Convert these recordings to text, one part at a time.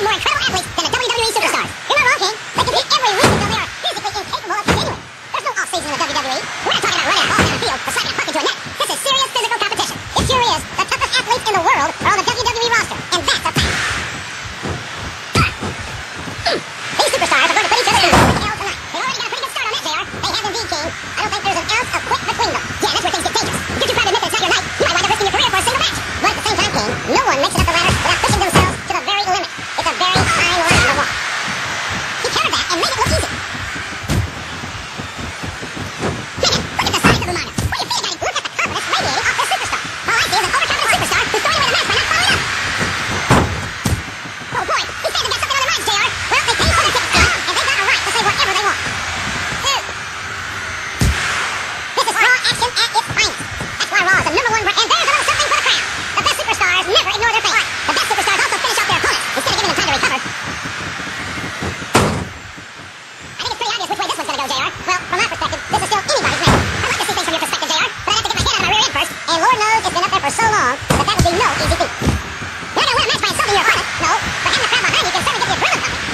find more incredible athletes than the WWE superstars. You're not wrong, King. They compete every week until they are physically incapable of continuing. There's no off-season in the WWE. We're not talking about running a ball down the field or slapping a puck into a net. This is serious physical competition. It sure is. The toughest athletes in the world are on the WWE roster, and that's a fact. These superstars are going to put each other in the hell tonight. They already got a pretty good start on that, JR. They have indeed, King. I don't think there's an ounce of quit between them. Yeah, that's where things get dangerous. If you're too proud to admit that it's not your night, you might wind up risking your career for a single match. But at the same time, King, no one makes it up the ladder without pushing themselves to the very limit. It's a very fine line to walk. He carried that and made it look easy. Man, look at the size of Umaga. What do you feel, buddy? Look at the confidence radiating off this superstar. All I see is an overconfident superstar who's throwing away the match by not following up. Oh boy, these fans have got something on their minds, JR. Well, they paid for their tickets tonight, and they got a right to say whatever they want. This is Raw action at its finest. That's why Raw is the #1 brand. And there's a little something for the crowd. The best superstars never ignore their fate. The best superstars also finish off their opponents instead of giving them time to recover. I think it's pretty obvious which way this one's going to go, JR. Well, from my perspective, this is still anybody's match. I'd like to see things from your perspective, JR, but I have to get my head out of my rear end first. And Lord knows it's been up there for so long that that would be no easy feat. You're not going to win a match by insulting your opponent, no, but having the crowd behind you can certainly get the adrenaline pumping.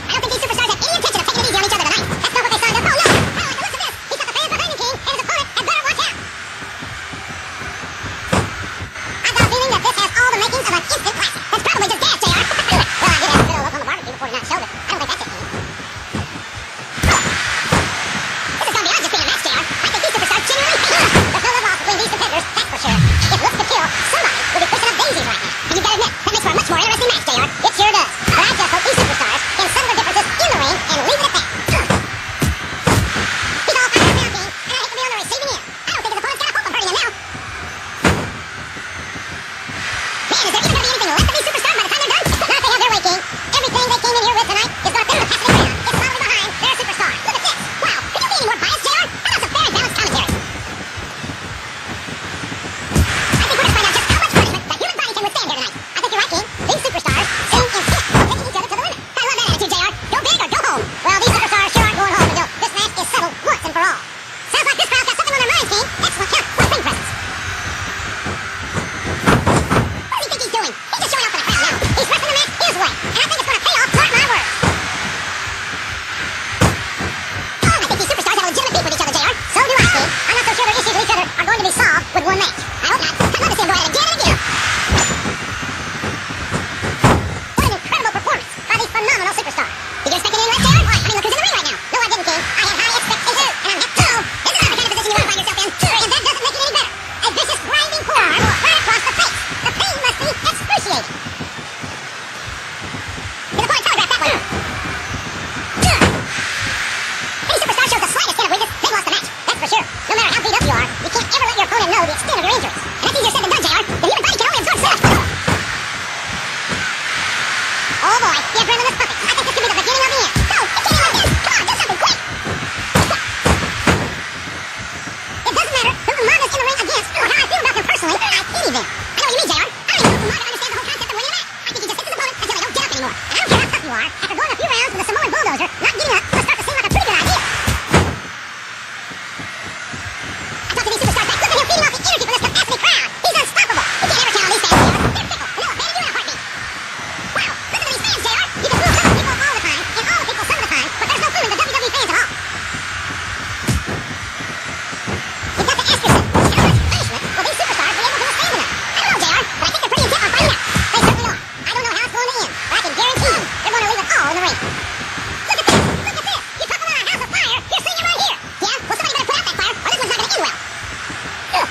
I don't think these superstars have any intention of taking it easy on each other tonight. That's not what they signed up for. Oh, no! I don't like the looks of this. He's got the fans behind him, King, and his opponent had better watch out. I've got a feeling that this has all the makings of an instant classic. That's probably just gas, JR. Well, I did have a good old look on the barbecue before tonight showed it. I don't think that's it, King. This is going to be odd just being a match, JR. I think these superstars genuinely hate each other. There's no love lost between these competitors, that's for sure. If looks could kill, somebody would be pushing up daisies right now. And you've got to admit, that makes for a much more interesting match, JR. It sure does. But I just hope these superstars can settle their differences in the ring and leave it at that. He's all fired up now, King, and I hate to be on the receiving end. I don't think his opponent's got a hope of hurting him now. Man, is there even going to be anything left of these superstars by the time they're done? Not if they have their way, King. Everything they came in here with tonight is going to fit the capacity ground. It's solidly behind their superstar. Look at this. Wow, could you be any more biased, JR? How about some fair and balanced commentary? I think we're going to find out just how much punishment the human body can withstand here tonight. I think you're right, King. These superstars seem intent on taking each other to the limit. I love that attitude, JR. Go big or go home. Well, these superstars sure aren't going home until this match is settled once and for all. Sounds like this crowd's got something on their minds, King. Excellent count. What a ring presence. What does he think he's doing? He's just showing off for the crowd now. He's wrestling the match his way, and I think it's going to pay off. Mark my words. Oh, I think these superstars have a legitimate beef with each other, JR. So do I, King. I'm not so sure their issues with each other are going to be solved with one match. I hope not. I'd love to see him go at it again and again. What an incredible performance by these phenomenal superstars. Did you expect anything less, JR? I mean, look who's in the ring right now. No, I didn't, King. I had high expectations, and I'm not. This is not the kind of position you want to find yourself in, and that doesn't make it any better. A vicious, grinding forearm right across the face. The pain must be excruciating. His opponent telegraphed that one. Any superstar shows the slightest hint of weakness, they've lost the match. That's for sure. No matter how beat up you are, you can't ever let your opponent know the extent of your injuries. And that's easier said than done, JR. The human body can only absorb so much power. Oh boy, the adrenaline is pumping. I think this could be the beginning of the end. No, it can't end like this. Come on, do something quick. It doesn't matter who Umaga's in the ring against or how I feel about them personally. I pity them. I know what you mean, JR. I don't even know if Umaga understands the whole concept of winning a match. I think he just hits his opponent until they don't get up anymore. And I don't care how tough you are. After going a few rounds with a Samoan bulldozer, not getting up must start to seem like a pretty good idea. I talk to these superstars back. Look at him feeding off the energy from this capacity crowd. He's unstoppable. You can't ever count on these fans, JR. They're fickle, and they'll abandon you in a heartbeat. Wow, listen to these fans, JR. You can fool some of the people all the time, and all the people some of the time, but there's no fooling the WWE fans at all. You've got to ask yourself, how much punishment will these superstars be able to withstand tonight? I don't know, JR, but I think they're pretty intent on finding out. They certainly are. I don't know how it's going to end, but I can guarantee you they're going to leave it all in the ring. Look at this! Look at this! You talk about a house of fire, you're seeing it right here! Yeah? Well, somebody better put out that fire, or this one's not going to end well. Ugh.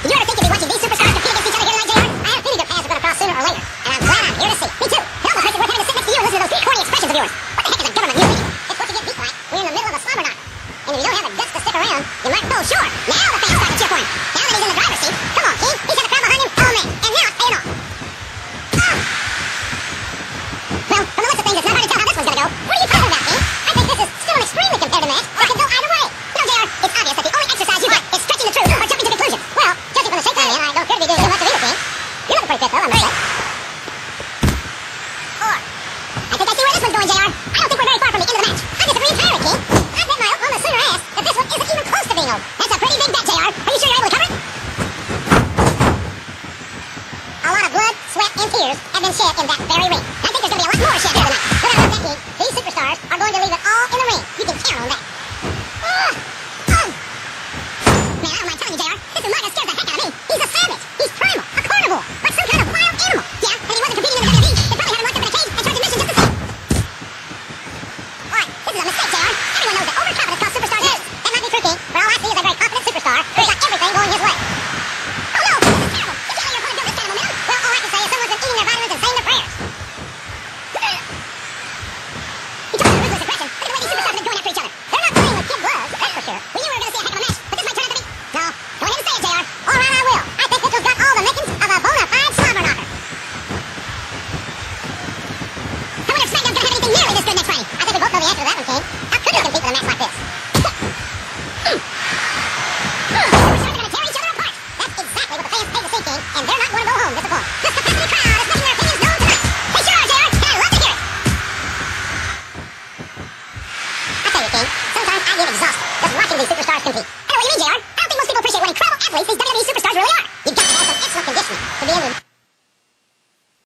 Did you ever think you'd be watching these superstars compete against each other here tonight, JR? I have a feeling their paths are going to cross sooner or later, and I'm glad I'm here to see. Me too. It almost makes it worth having to sit next to you and listen to those corny expressions of yours. What the heck is a government mutiny? It's what you get beat like when you're in the middle of a slumber knock. And if you don't have the guts to stick around, you might go, sure, now the fans start to cheer for him. Now that he's in the driver's seat, come on, King, he's got the crowd behind him, oh man, and now it's paying off. Well, from the looks of things, it's not hard to tell how this one's going to go. What are you talking about, King? I think this is still an extremely competitive match that can go either way. You know, JR, it's obvious that the only exercise you get is stretching the truth or jumping to conclusions. Well, judging from the shape I'm in, I don't appear to be doing too much of either, King. You're looking pretty fit, though, I must say. I think I see where this one's going, JR. I don't think we're very far from the end of the match. I disagree entirely, King. I bet my Oklahoma sooner ass that this one isn't even close to being over. That's a pretty big bet, JR. Are you sure you're able to cover it? have been shed in that very ring. And I think there's going to be a lot more shed here tonight. No matter what technique, these superstars are going to leave it all in the ring. You can count on that. Man, I don't mind telling you, JR, this Umaga scares the heck out of me. He's a savage. He's primal, a carnivore, like some kind of wild animal. Yeah, and he wasn't competing in the WWE. They probably had him locked up in a cage and charged admission just the same. Alright, this is a mistake, JR. Everyone knows that overconfidence costs superstars heads. That might be true, King, but all I see is a very confident superstar who's got everything going his way. Oh no, this is terrible. You can't let your opponent build this kind of momentum. Well, all I can say is someone's been eating their vitamins and saying their prayers. You talk about ruthless aggression. Look at the way these superstars have been going after each other. They're not playing with kid gloves, that's for sure. We knew we were going to see a heck of a match, but this might turn out to be... No, go ahead and say it, JR. All right, I will. I think Mitchell's got all the makings of a bona fide slobber knocker. I wonder if SmackDown's going to have anything nearly this good next Friday. I think we both know the answer to that one, Kane. How could we compete with a match like this? Superstars are going to tear each other apart. That's exactly what the fans paid to see, Kane, and they're not going to go home disappointed. This capacity crowd is making their opinions known tonight. They sure are, JR, and I love to hear it. I tell you, Kane, sometimes I get exhausted just watching these superstars compete. I know what you mean, JR. I don't think most people appreciate what incredible athletes these WWE superstars really are. You've got to have some excellent conditioning to be able to...